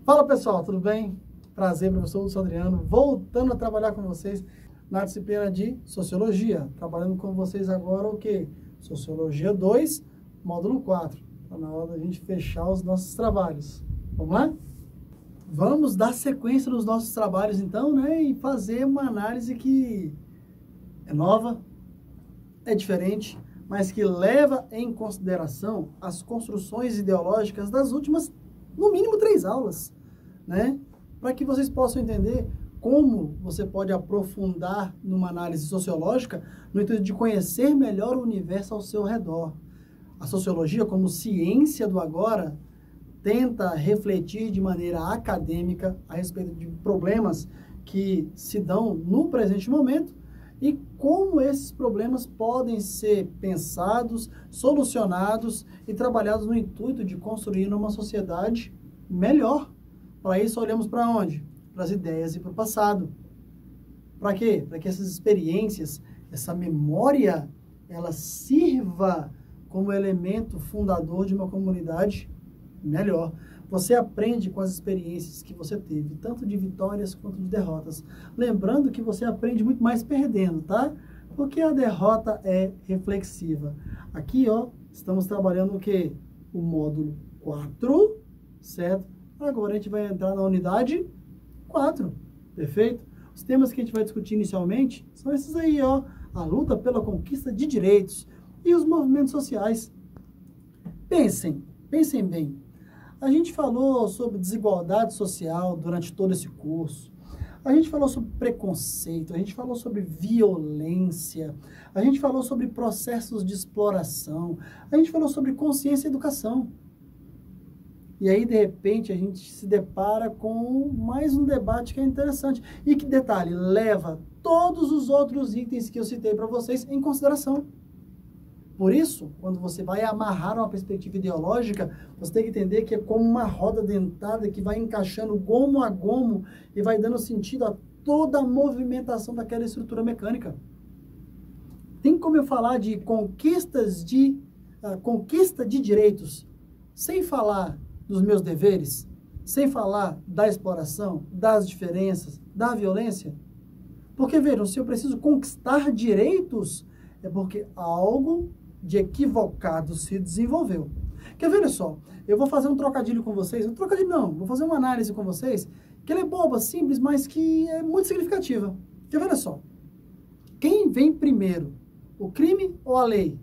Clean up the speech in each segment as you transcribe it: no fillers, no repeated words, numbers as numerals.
Fala pessoal, tudo bem? Prazer, professor Lúcio Adriano, voltando a trabalhar com vocês na disciplina de Sociologia. Trabalhando com vocês agora o quê? Sociologia 2, módulo 4. Está na hora da gente fechar os nossos trabalhos. Vamos lá? Vamos dar sequência nos nossos trabalhos então, né? E fazer uma análise que é nova, é diferente, mas que leva em consideração as construções ideológicas das últimas, no mínimo, 3 aulas, né? Para que vocês possam entender como você pode aprofundar numa análise sociológica no intuito de conhecer melhor o universo ao seu redor. A sociologia, como ciência do agora, tenta refletir de maneira acadêmica a respeito de problemas que se dão no presente momento e como esses problemas podem ser pensados, solucionados e trabalhados no intuito de construir uma sociedade melhor. Para isso, olhamos para onde? Para as ideias e para o passado. Para quê? Para que essas experiências, essa memória, ela sirva como elemento fundador de uma comunidade melhor. Você aprende com as experiências que você teve, tanto de vitórias quanto de derrotas. Lembrando que você aprende muito mais perdendo, tá? Porque a derrota é reflexiva. Aqui, ó, estamos trabalhando o quê? O módulo 4, certo? Agora a gente vai entrar na unidade 4, perfeito? Os temas que a gente vai discutir inicialmente são esses aí, ó. A luta pela conquista de direitos e os movimentos sociais. Pensem bem. A gente falou sobre desigualdade social durante todo esse curso. A gente falou sobre preconceito, a gente falou sobre violência, a gente falou sobre processos de exploração, a gente falou sobre consciência e educação. E aí, de repente, a gente se depara com mais um debate que é interessante. E que, detalhe, leva todos os outros itens que eu citei para vocês em consideração. Por isso, quando você vai amarrar uma perspectiva ideológica, você tem que entender que é como uma roda dentada que vai encaixando gomo a gomo e vai dando sentido a toda a movimentação daquela estrutura mecânica. Tem como eu falar de conquista de direitos sem falar dos meus deveres, sem falar da exploração, das diferenças, da violência? Porque, vejam, se eu preciso conquistar direitos, é porque algo de equivocado se desenvolveu. Quer ver, olha só, eu vou fazer um trocadilho com vocês, vou fazer uma análise com vocês, que ela é boba, simples, mas que é muito significativa. Quer ver, olha só, quem vem primeiro, o crime ou a lei?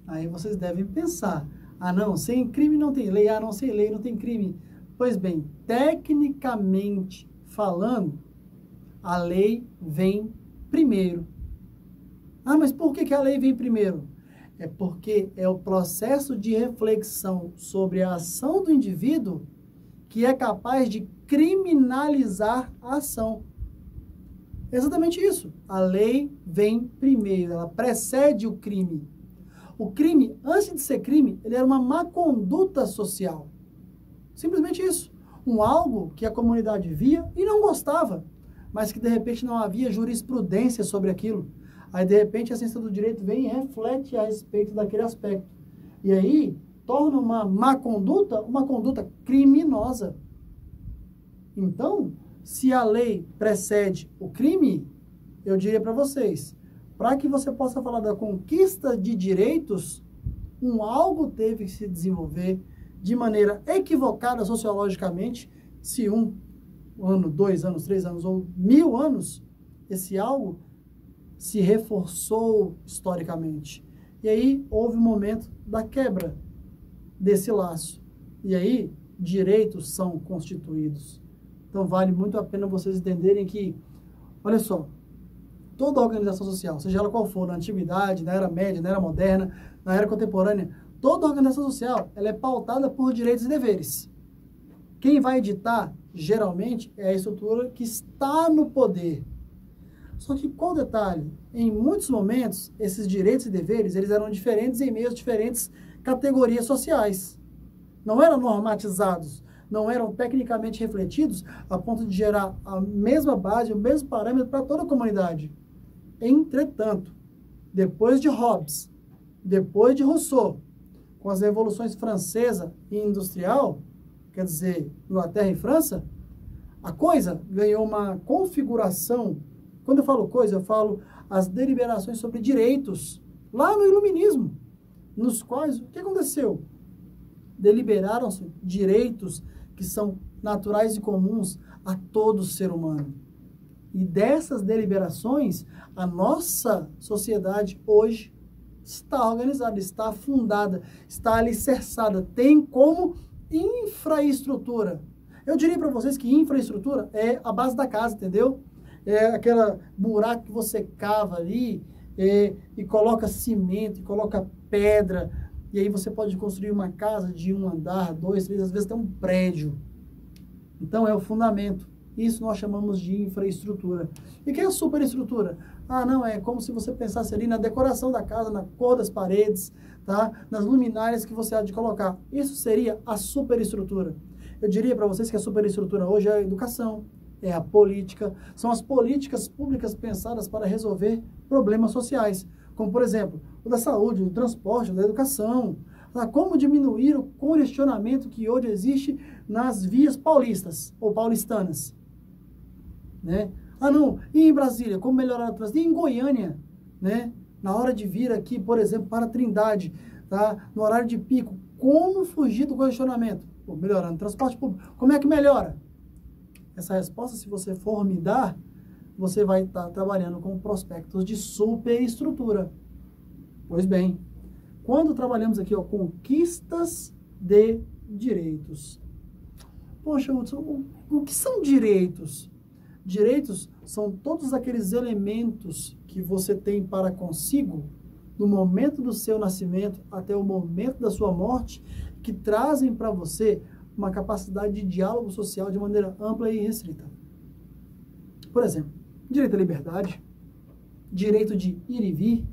Aí vocês devem pensar, ah não, sem crime não tem lei, ah não, sem lei não tem crime. Pois bem, tecnicamente falando, a lei vem primeiro. Ah, mas por que a lei vem primeiro? É porque é o processo de reflexão sobre a ação do indivíduo que é capaz de criminalizar a ação. É exatamente isso. A lei vem primeiro, ela precede o crime. O crime, antes de ser crime, ele era uma má conduta social. Simplesmente isso. Algo que a comunidade via e não gostava, mas que de repente não havia jurisprudência sobre aquilo. Aí, de repente, a ciência do direito vem e reflete a respeito daquele aspecto. E aí, torna uma má conduta uma conduta criminosa. Então, se a lei precede o crime, eu diria para vocês, para que você possa falar da conquista de direitos, algo teve que se desenvolver de maneira equivocada sociologicamente, se 1 ano, 2 anos, 3 anos ou 1000 anos, esse algo se reforçou historicamente. E aí houve um momento da quebra desse laço. E aí direitos são constituídos. Então vale muito a pena vocês entenderem que, olha só, toda organização social, seja ela qual for, na antiguidade, na era média, na era moderna, na era contemporânea, toda organização social ela é pautada por direitos e deveres. Quem vai editar, geralmente, é a estrutura que está no poder. Só que qual o detalhe? Em muitos momentos, esses direitos e deveres, eles eram diferentes em meio a diferentes categorias sociais. Não eram normatizados, não eram tecnicamente refletidos a ponto de gerar a mesma base, o mesmo parâmetro para toda a comunidade. Entretanto, depois de Hobbes, depois de Rousseau, com as revoluções francesa e industrial, quer dizer, Inglaterra e França, a coisa ganhou uma configuração. Quando eu falo coisa, eu falo as deliberações sobre direitos, lá no Iluminismo, nos quais, o que aconteceu? Deliberaram-se direitos que são naturais e comuns a todo ser humano. E dessas deliberações, a nossa sociedade hoje está organizada, está fundada, está alicerçada, tem como infraestrutura. Eu diria para vocês que infraestrutura é a base da casa, entendeu? É aquela buraco que você cava ali e coloca cimento, e coloca pedra, e aí você pode construir uma casa de 1 andar, 2, 3, às vezes até um prédio. Então é o fundamento. Isso nós chamamos de infraestrutura. E o que é a superestrutura? Ah, não, é como se você pensasse ali na decoração da casa, na cor das paredes, tá? Nas luminárias que você há de colocar. Isso seria a superestrutura. Eu diria para vocês que a superestrutura hoje é a educação, é a política, são as políticas públicas pensadas para resolver problemas sociais, como, por exemplo, o da saúde, o do transporte, o da educação, tá? Como diminuir o congestionamento que hoje existe nas vias paulistas ou paulistanas, né? Ah, não, e em Brasília, como melhorar o trânsito? E em Goiânia, né? Na hora de vir aqui, por exemplo, para Trindade, tá? No horário de pico, como fugir do congestionamento? Pô, melhorando o transporte público. Como é que melhora? Essa resposta, se você for me dar, você vai estar trabalhando com prospectos de superestrutura. Pois bem, quando trabalhamos aqui, ó, conquistas de direitos. Poxa, Hudson, o que são direitos? Direitos são todos aqueles elementos que você tem para consigo, no momento do seu nascimento até o momento da sua morte, que trazem para você uma capacidade de diálogo social de maneira ampla e restrita. Por exemplo, direito à liberdade, direito de ir e vir,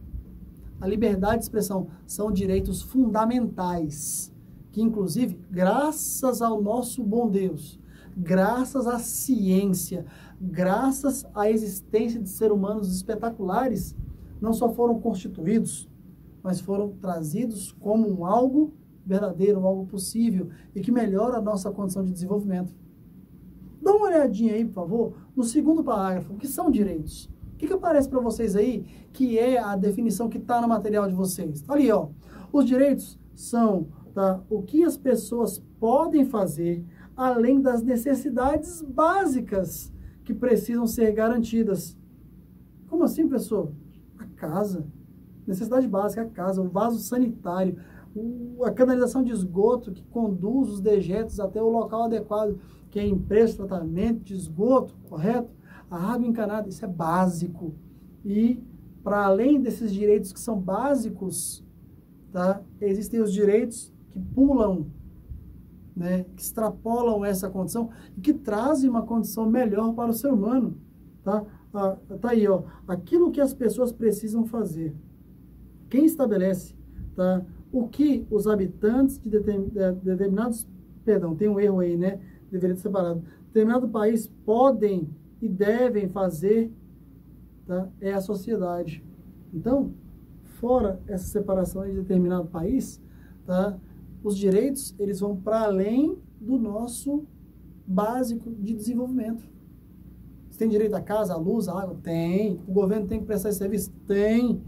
a liberdade de expressão são direitos fundamentais, que inclusive, graças ao nosso bom Deus, graças à ciência, graças à existência de seres humanos espetaculares, não só foram constituídos, mas foram trazidos como um algo verdadeiro, um algo possível e que melhora a nossa condição de desenvolvimento. Dá uma olhadinha aí, por favor, no segundo parágrafo, o que são direitos? O que aparece para vocês aí, que é a definição que está no material de vocês? Ali, ó, os direitos são, tá, o que as pessoas podem fazer além das necessidades básicas que precisam ser garantidas. Como assim, pessoal? A casa, necessidade básica, a casa, o vaso sanitário, a canalização de esgoto que conduz os dejetos até o local adequado, que é a empresa de tratamento de esgoto, correto? A água encanada, isso é básico. E, para além desses direitos que são básicos, tá, existem os direitos que pulam, né, que extrapolam essa condição e que trazem uma condição melhor para o ser humano. Tá? Tá aí, ó, aquilo que as pessoas precisam fazer. Quem estabelece, tá, o que os habitantes de determinados, perdão, tem um erro aí, né? Deveria ser separado. Determinado país podem e devem fazer, tá, é a sociedade. Então, fora essa separação de determinado país, tá, os direitos, eles vão para além do nosso básico de desenvolvimento. Você tem direito à casa, à luz, à água? Tem. O governo tem que prestar esse serviço? Tem.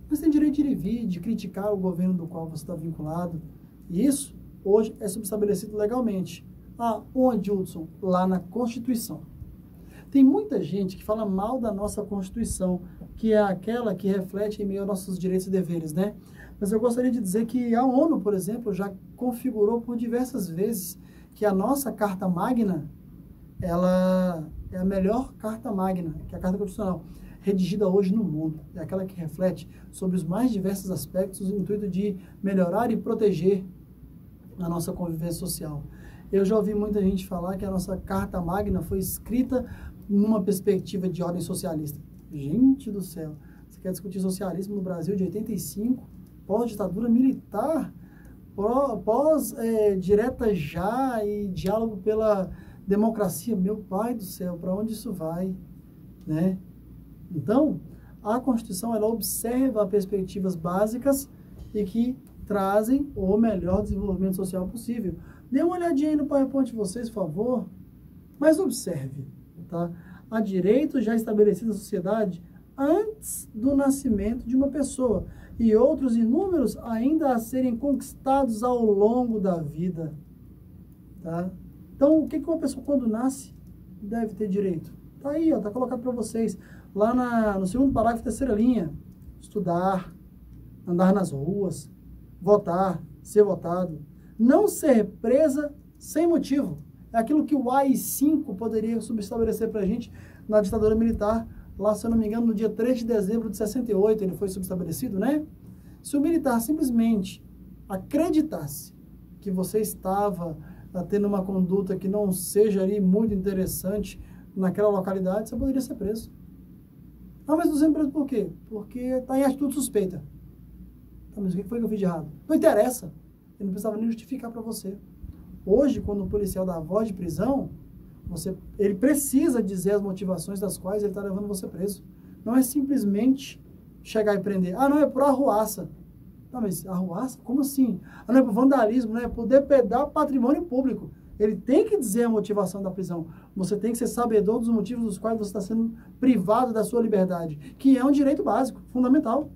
Mas tem direito de ir e vir, de criticar o governo do qual você está vinculado. E isso, hoje, é subestabelecido legalmente. Ah, onde, Hudson? Lá na Constituição. Tem muita gente que fala mal da nossa Constituição, que é aquela que reflete em meio aos nossos direitos e deveres, né? Mas eu gostaria de dizer que a ONU, por exemplo, já configurou por diversas vezes que a nossa Carta Magna, ela é a melhor Carta Magna, que é a Carta Constitucional, redigida hoje no mundo. É aquela que reflete sobre os mais diversos aspectos, no intuito de melhorar e proteger a nossa convivência social. Eu já ouvi muita gente falar que a nossa Carta Magna foi escrita numa perspectiva de ordem socialista. Gente do céu, você quer discutir socialismo no Brasil de 85, pós-ditadura militar, pós-direta já e diálogo pela democracia? Meu pai do céu, para onde isso vai, né? Então, a Constituição, ela observa perspectivas básicas e que trazem o melhor desenvolvimento social possível. Dê uma olhadinha aí no PowerPoint de vocês, por favor, mas observe, tá? Há direitos já estabelecidos na sociedade antes do nascimento de uma pessoa e outros inúmeros ainda a serem conquistados ao longo da vida, tá? Então, o que uma pessoa quando nasce deve ter direito? Tá aí, ó, tá colocado para vocês. Lá no segundo parágrafo, terceira linha. Estudar, andar nas ruas, votar, ser votado, não ser presa sem motivo. É aquilo que o AI-5 poderia subestabelecer para a gente na ditadura militar, lá, se eu não me engano, no dia 3 de dezembro de 68, ele foi subestabelecido, né? Se o militar simplesmente acreditasse que você estava tendo uma conduta que não seja ali muito interessante naquela localidade, você poderia ser preso. Ah, mas não sendo preso por quê? Porque está em atitude suspeita. Tá, mas o que foi que eu fiz de errado? Não interessa. Ele não precisava nem justificar para você. Hoje, quando o policial dá a voz de prisão, ele precisa dizer as motivações das quais ele está levando você preso. Não é simplesmente chegar e prender. Ah, não, é por arruaça. Ah, mas arruaça? Como assim? Ah, não, é por vandalismo, não é por depredar patrimônio público. Ele tem que dizer a motivação da prisão. Você tem que ser sabedor dos motivos dos quais você está sendo privado da sua liberdade, que é um direito básico, fundamental.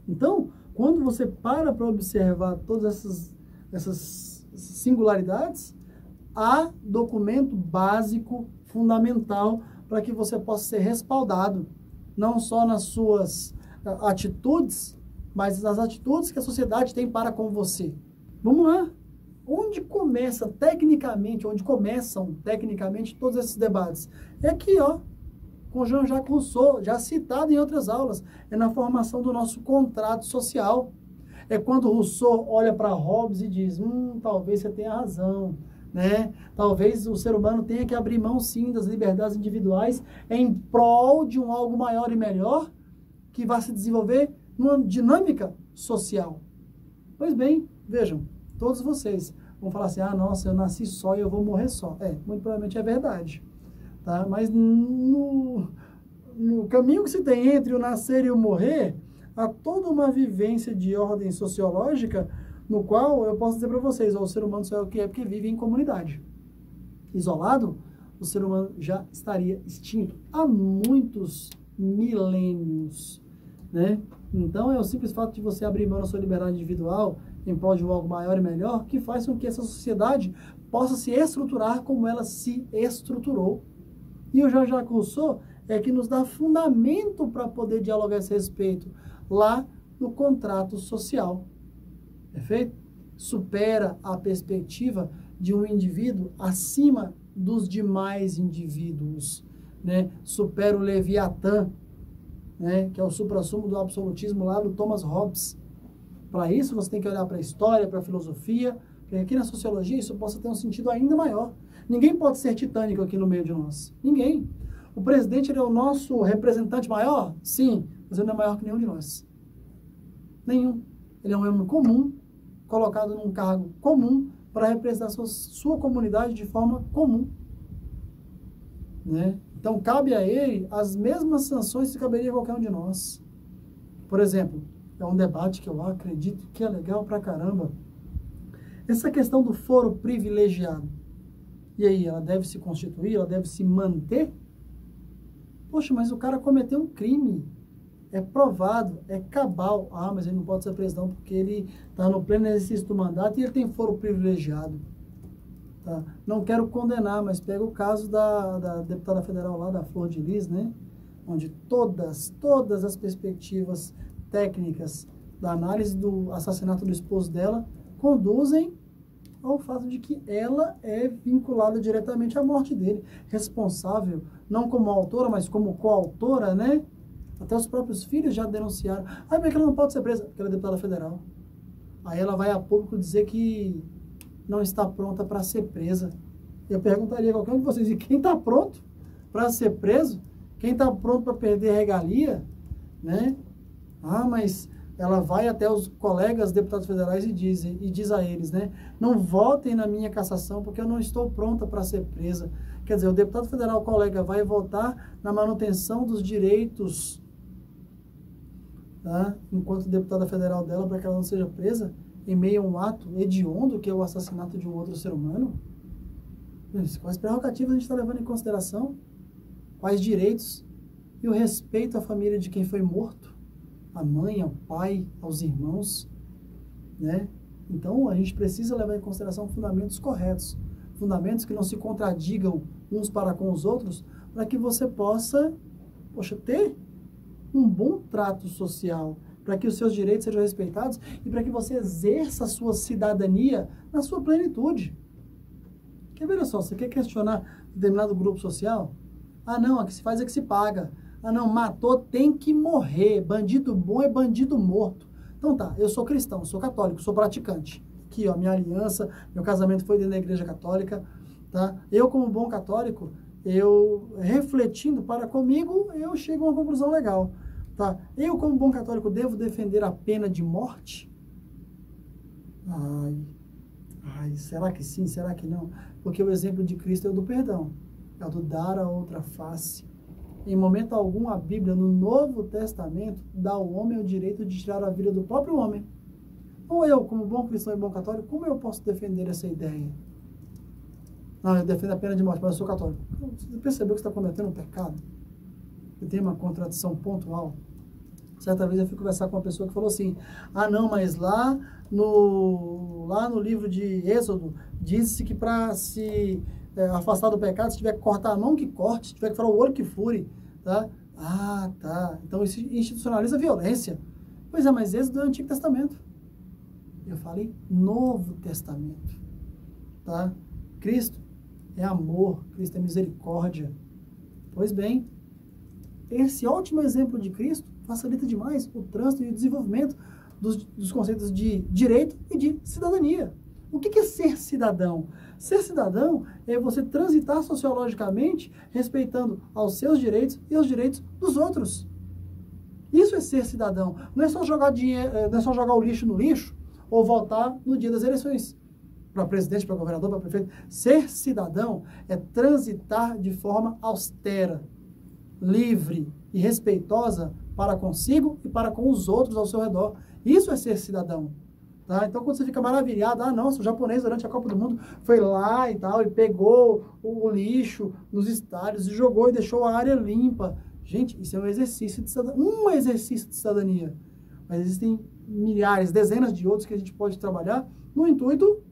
Então, quando você para observar todas essas singularidades, há documento básico, fundamental, para que você possa ser respaldado, não só nas suas atitudes, mas nas atitudes que a sociedade tem para com você. Vamos lá. Onde começam tecnicamente todos esses debates? É aqui, ó, com Jean-Jacques Rousseau, já citado em outras aulas. É na formação do nosso contrato social. É quando Rousseau olha para Hobbes e diz, talvez você tenha razão, né? Talvez o ser humano tenha que abrir mão, sim, das liberdades individuais em prol de um algo maior e melhor que vai se desenvolver numa dinâmica social. Pois bem, vejam, todos vocês vão falar assim, nossa, eu nasci só e eu vou morrer só. Muito provavelmente é verdade, tá? Mas no caminho que se tem entre o nascer e o morrer, há toda uma vivência de ordem sociológica no qual eu posso dizer para vocês, o ser humano só é o que é porque vive em comunidade. Isolado, o ser humano já estaria extinto há muitos milênios, né? Então, é o simples fato de você abrir mão da sua liberdade individual em prol de algo maior e melhor que faz com que essa sociedade possa se estruturar como ela se estruturou. E o Jean-Jacques Rousseau é que nos dá fundamento para poder dialogar a esse respeito lá no contrato social. Perfeito? Supera a perspectiva de um indivíduo acima dos demais indivíduos, né? Supera o Leviatã, né? Que é o suprassumo do absolutismo lá do Thomas Hobbes. Para isso, você tem que olhar para a história, para a filosofia, porque aqui na sociologia isso possa ter um sentido ainda maior. Ninguém pode ser titânico aqui no meio de nós. Ninguém. O presidente ele é o nosso representante maior? Sim, mas ele não é maior que nenhum de nós. Nenhum. Ele é um homem comum, colocado num cargo comum, para representar sua comunidade de forma comum. Né? Então, cabe a ele as mesmas sanções que caberia a qualquer um de nós. Por exemplo, é um debate que eu acredito que é legal pra caramba. Essa questão do foro privilegiado. E aí, ela deve se constituir? Ela deve se manter? Poxa, mas o cara cometeu um crime. É provado, é cabal. Ah, mas ele não pode ser preso não, porque ele está no pleno exercício do mandato e ele tem foro privilegiado. Tá? Não quero condenar, mas pega o caso da deputada federal lá, da Flor de Lis, né? Onde todas as perspectivas técnicas da análise do assassinato do esposo dela conduzem ao fato de que ela é vinculada diretamente à morte dele, responsável, não como autora, mas como coautora, né? Até os próprios filhos já denunciaram. Ah, mas ela não pode ser presa, porque ela é deputada federal. Aí ela vai a público dizer que não está pronta para ser presa. Eu perguntaria a qualquer um de vocês, e quem está pronto para ser preso? Quem está pronto para perder regalia? Né? Ah, mas ela vai até os colegas deputados federais e diz a eles, né? Não votem na minha cassação porque eu não estou pronta para ser presa. Quer dizer, o deputado federal colega vai votar na manutenção dos direitos tá? Enquanto deputada federal dela, para que ela não seja presa em meio a um ato hediondo, que é o assassinato de um outro ser humano? Quais prerrogativas a gente está levando em consideração? Quais direitos? E o respeito à família de quem foi morto? A mãe, ao pai, aos irmãos, né? Então, a gente precisa levar em consideração fundamentos corretos, fundamentos que não se contradigam uns para com os outros, para que você possa, ter um bom trato social, para que os seus direitos sejam respeitados e para que você exerça a sua cidadania na sua plenitude. Quer ver só, você quer questionar determinado grupo social? Ah, não, a que se faz é que se paga. Ah, não, matou, tem que morrer. Bandido bom é bandido morto. Então tá, eu sou cristão, sou católico, sou praticante. Aqui, ó, minha aliança, meu casamento foi dentro da igreja católica, tá? Eu, como bom católico, eu refletindo para comigo, eu chego a uma conclusão legal, tá? Eu, como bom católico, devo defender a pena de morte? Ai, será que sim, será que não? Porque o exemplo de Cristo é o do perdão, é o do dar a outra face. Em momento algum, a Bíblia, no Novo Testamento, dá ao homem o direito de tirar a vida do próprio homem. Ou eu, como bom cristão e bom católico, como eu posso defender essa ideia? Não, eu defendo a pena de morte, mas eu sou católico. Você percebeu que você está cometendo um pecado? Que tem uma contradição pontual? Certa vez eu fui conversar com uma pessoa que falou assim, ah não, mas lá no livro de Êxodo, diz-se que para se afastar do pecado, se tiver que cortar a mão, que corte, se tiver que furar o olho, que fure, tá? Ah, tá. Então isso institucionaliza a violência. Pois é, mas Êxodo é o Antigo Testamento. Eu falei Novo Testamento, tá? Cristo é amor, Cristo é misericórdia. Pois bem, esse ótimo exemplo de Cristo facilita demais o trânsito e o desenvolvimento dos conceitos de direito e de cidadania. O que é ser cidadão? Ser cidadão é você transitar sociologicamente, respeitando aos seus direitos e aos direitos dos outros. Isso é ser cidadão. Não é só jogar dinheiro, não é só jogar o lixo no lixo ou votar no dia das eleições. Para presidente, para governador, para prefeito. Ser cidadão é transitar de forma austera, livre e respeitosa para consigo e para com os outros ao seu redor. Isso é ser cidadão. Tá? Então, quando você fica maravilhado, ah, nossa, o japonês durante a Copa do Mundo foi lá e tal, e pegou o lixo nos estádios e jogou e deixou a área limpa. Gente, isso é um exercício de cidadania. Mas existem milhares, dezenas de outros que a gente pode trabalhar no intuito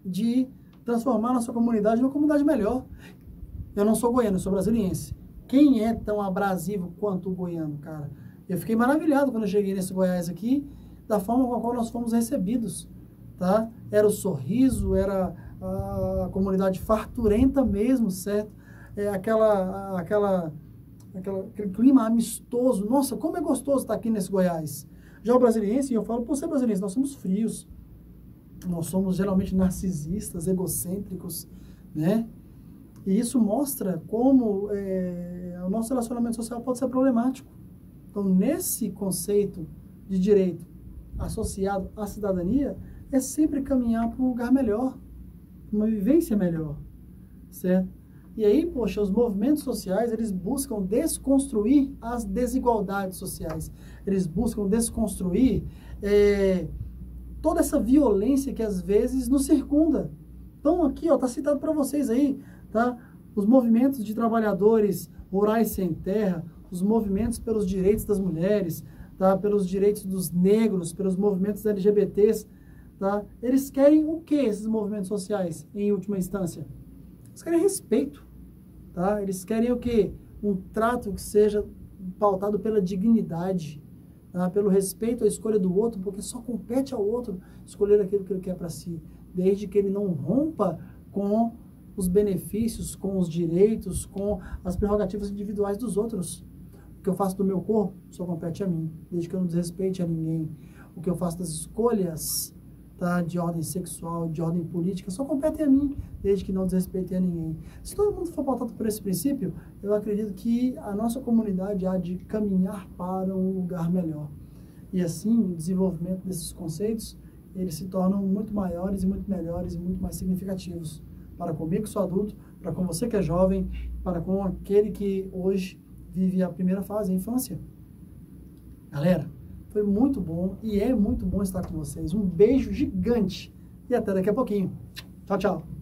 de transformar a nossa comunidade numa comunidade melhor. Eu não sou goiano, eu sou brasiliense. Quem é tão abrasivo quanto o goiano, cara? Eu fiquei maravilhado quando eu cheguei nesse Goiás aqui, da forma com a qual nós fomos recebidos, tá? Era o sorriso, era a comunidade farturenta mesmo, certo? Aquele clima amistoso. Nossa, como é gostoso estar aqui nesse Goiás. Já o brasiliense, eu falo, por ser brasiliense, nós somos frios. Nós somos geralmente narcisistas, egocêntricos, né? E isso mostra como o nosso relacionamento social pode ser problemático. Então, nesse conceito de direito associado à cidadania, é sempre caminhar para um lugar melhor, uma vivência melhor, certo? E aí, poxa, os movimentos sociais, eles buscam desconstruir as desigualdades sociais. Eles buscam desconstruir toda essa violência que às vezes nos circunda. Então, aqui, ó, tá citado para vocês aí, tá? Os movimentos de trabalhadores rurais sem terra, os movimentos pelos direitos das mulheres, tá? Pelos direitos dos negros, pelos movimentos LGBTs, tá? Eles querem o que, esses movimentos sociais, em última instância? Eles querem respeito, tá? Eles querem o quê? Um trato que seja pautado pela dignidade, tá? Pelo respeito à escolha do outro, porque só compete ao outro escolher aquilo que ele quer para si, desde que ele não rompa com os benefícios, com os direitos, com as prerrogativas individuais dos outros. O que eu faço do meu corpo só compete a mim, desde que eu não desrespeite a ninguém. O que eu faço das escolhas, tá, de ordem sexual, de ordem política, só compete a mim, desde que não desrespeite a ninguém. Se todo mundo for pautado por esse princípio, eu acredito que a nossa comunidade há de caminhar para um lugar melhor. E assim, o desenvolvimento desses conceitos, eles se tornam muito maiores e muito melhores e muito mais significativos. Para comigo que sou adulto, para com você que é jovem, para com aquele que hoje vive a primeira fase, a infância. Galera, Foi muito bom e é muito bom estar com vocês. Um beijo gigante e até daqui a pouquinho. Tchau, tchau.